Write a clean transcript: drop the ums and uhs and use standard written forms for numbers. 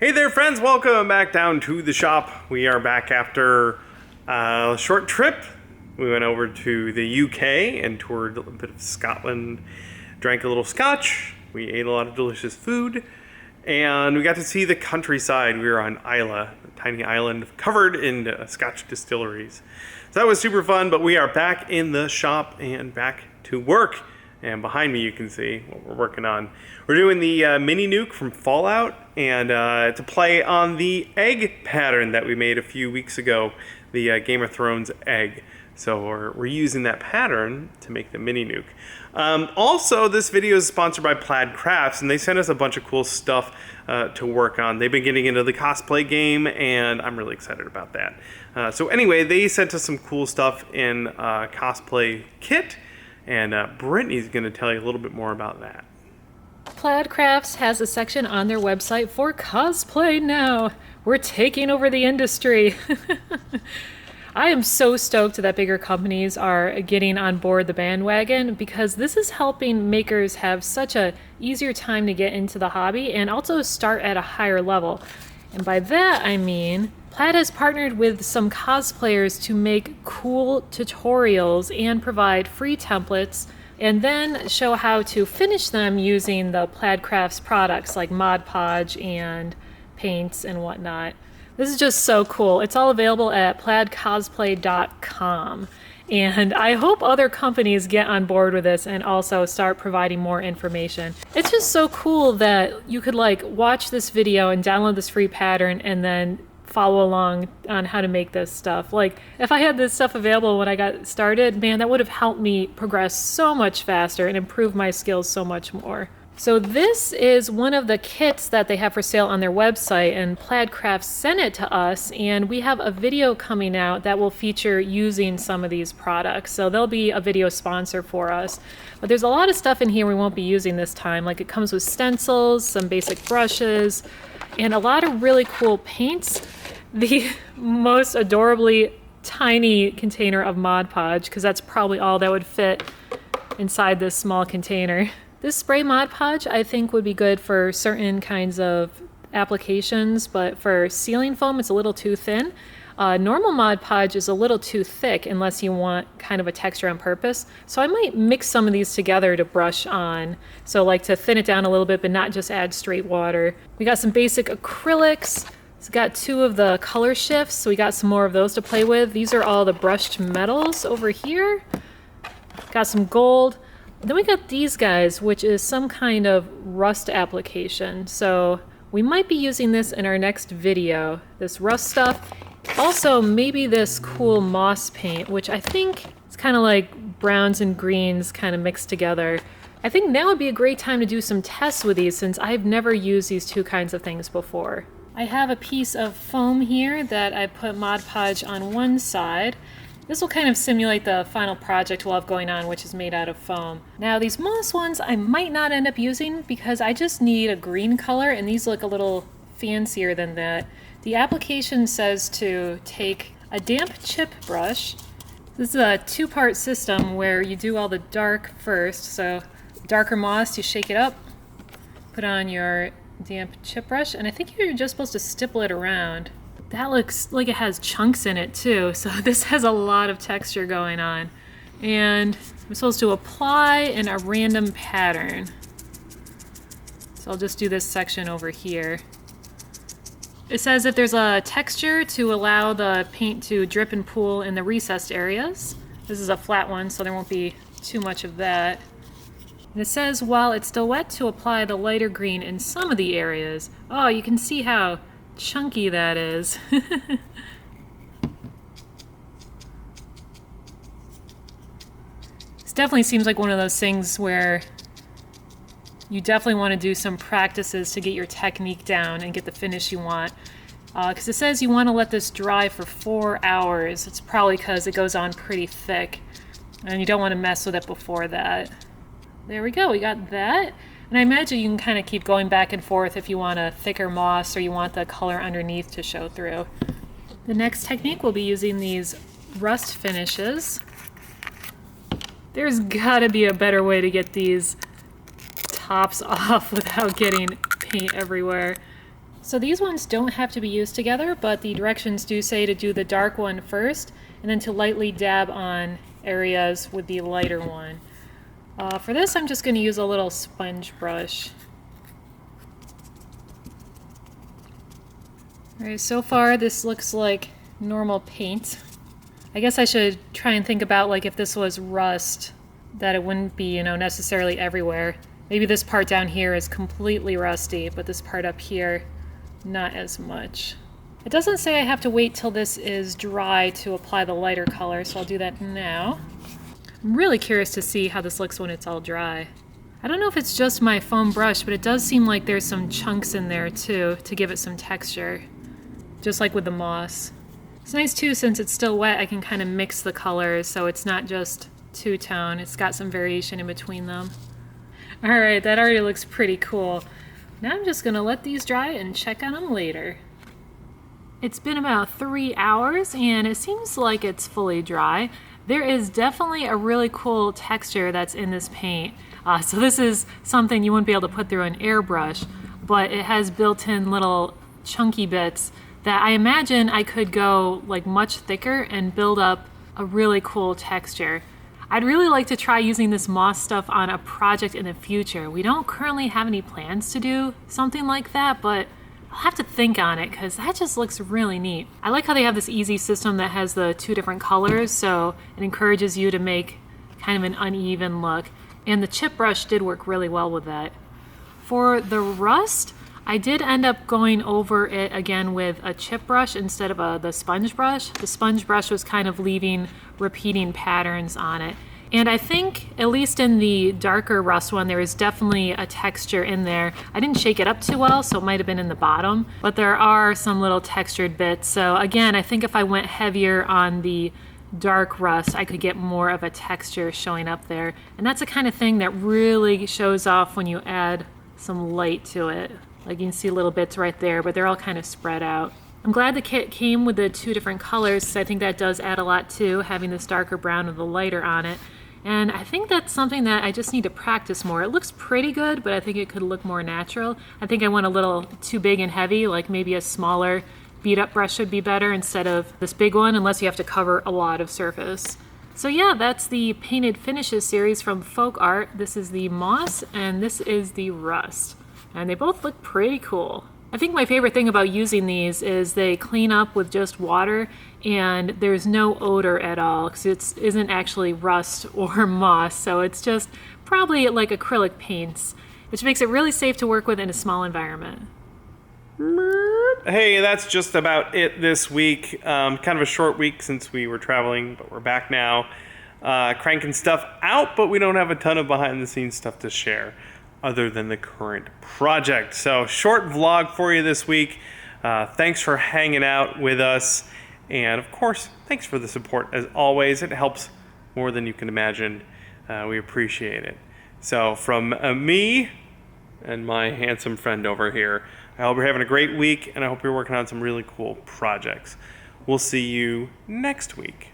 Hey there friends, welcome back down to the shop. We are back after a short trip. We went over to the UK and toured a bit of Scotland, drank a little scotch, we ate a lot of delicious food, and we got to see the countryside. We were on Islay, a tiny island covered in scotch distilleries. So that was super fun, but we are back in the shop and back to work. And behind me you can see what we're working on. We're doing the mini nuke from Fallout, and it's a play on the egg pattern that we made a few weeks ago, the Game of Thrones egg. So we're using that pattern to make the mini nuke. Also, this video is sponsored by Plaid Crafts, and they sent us a bunch of cool stuff to work on. They've been getting into the cosplay game, and I'm really excited about that. So anyway, they sent us some cool stuff in cosplay kit, and Brittany's going to tell you a little bit more about that. Plaid Crafts has a section on their website for cosplay now. We're taking over the industry. I am so stoked that bigger companies are getting on board the bandwagon, because this is helping makers have such a easier time to get into the hobby and also start at a higher level. And by that I mean Plaid has partnered with some cosplayers to make cool tutorials and provide free templates, and then show how to finish them using the Plaid Crafts products like Mod Podge and paints and whatnot. This is just so cool. It's all available at plaidcosplay.com. And I hope other companies get on board with this and also start providing more information. It's just so cool that you could watch this video and download this free pattern and then follow along on how to make this stuff. If I had this stuff available when I got started, man, that would have helped me progress so much faster and improve my skills so much more. So this is one of the kits that they have for sale on their website, and Plaid Crafts sent it to us, and we have a video coming out that will feature using some of these products. So they'll be a video sponsor for us. But there's a lot of stuff in here we won't be using this time. It comes with stencils, some basic brushes, and a lot of really cool paints. The most adorably tiny container of Mod Podge, because that's probably all that would fit inside this small container. This spray Mod Podge I think would be good for certain kinds of applications, but for sealing foam it's a little too thin. Normal Mod Podge is a little too thick unless you want kind of a texture on purpose. So I might mix some of these together to brush on. So to thin it down a little bit but not just add straight water. We got some basic acrylics. It's got two of the color shifts, so we got some more of those to play with. These are all the brushed metals over here. Got some gold. Then we got these guys, which is some kind of rust application. So we might be using this in our next video, this rust stuff. Also, maybe this cool moss paint, which I think is kind of like browns and greens kind of mixed together. I think now would be a great time to do some tests with these, since I've never used these two kinds of things before. I have a piece of foam here that I put Mod Podge on one side. This will kind of simulate the final project we'll have going on, which is made out of foam. Now these moss ones I might not end up using because I just need a green color, and these look a little fancier than that. The application says to take a damp chip brush. This is a two-part system where you do all the dark first. So darker moss, you shake it up, put on your damp chip brush, and I think you're just supposed to stipple it around. That looks like it has chunks in it too, so this has a lot of texture going on. And I'm supposed to apply in a random pattern. So I'll just do this section over here. It says if there's a texture to allow the paint to drip and pool in the recessed areas. This is a flat one, so there won't be too much of that. And it says while it's still wet to apply the lighter green in some of the areas. Oh, you can see how chunky that is. This definitely seems like one of those things where you definitely want to do some practices to get your technique down and get the finish you want. Because it says you want to let this dry for 4 hours. It's probably because it goes on pretty thick and you don't want to mess with it before that. There we go, we got that. And I imagine you can kind of keep going back and forth if you want a thicker moss or you want the color underneath to show through. The next technique we'll be using these rust finishes. There's gotta be a better way to get these tops off without getting paint everywhere. So these ones don't have to be used together, but the directions do say to do the dark one first, and then to lightly dab on areas with the lighter one. For this, I'm just going to use a little sponge brush. Alright, so far this looks like normal paint. I guess I should try and think about like if this was rust, that it wouldn't be, necessarily everywhere. Maybe this part down here is completely rusty, but this part up here, not as much. It doesn't say I have to wait till this is dry to apply the lighter color, so I'll do that now. I'm really curious to see how this looks when it's all dry. I don't know if it's just my foam brush, but it does seem like there's some chunks in there too to give it some texture, just like with the moss. It's nice too, since it's still wet, I can kind of mix the colors so it's not just two-tone. It's got some variation in between them. Alright, that already looks pretty cool. Now I'm just gonna let these dry and check on them later. It's been about 3 hours and it seems like it's fully dry. There is definitely a really cool texture that's in this paint. So this is something you wouldn't be able to put through an airbrush, but it has built-in little chunky bits that I imagine I could go like much thicker and build up a really cool texture. I'd really like to try using this moss stuff on a project in the future. We don't currently have any plans to do something like that, but I'll have to think on it because that just looks really neat. I like how they have this easy system that has the 2 different colors, so it encourages you to make kind of an uneven look. And the chip brush did work really well with that. For the rust, I did end up going over it again with a chip brush instead of the sponge brush. The sponge brush was kind of leaving repeating patterns on it. And I think, at least in the darker rust one, there is definitely a texture in there. I didn't shake it up too well, so it might have been in the bottom, but there are some little textured bits. So again, I think if I went heavier on the dark rust, I could get more of a texture showing up there. And that's the kind of thing that really shows off when you add some light to it. Like you can see little bits right there, but they're all kind of spread out. I'm glad the kit came with the 2 different colors, so I think that does add a lot too, having this darker brown with the lighter on it. And I think that's something that I just need to practice more. It looks pretty good, but I think it could look more natural. I think I went a little too big and heavy, like maybe a smaller beat up brush would be better instead of this big one, unless you have to cover a lot of surface. So yeah, that's the Painted Finishes series from Folk Art. This is the moss and this is the rust. And they both look pretty cool. I think my favorite thing about using these is they clean up with just water and there's no odor at all because it isn't actually rust or moss, so it's just probably like acrylic paints, which makes it really safe to work with in a small environment. Hey, that's just about it this week. Kind of a short week since we were traveling, but we're back now. Cranking stuff out, but we don't have a ton of behind the scenes stuff to share other than the current project. So short vlog for you this week. Thanks for hanging out with us. And of course, thanks for the support as always. It helps more than you can imagine. We appreciate it. So from me and my handsome friend over here, I hope you're having a great week and I hope you're working on some really cool projects. We'll see you next week.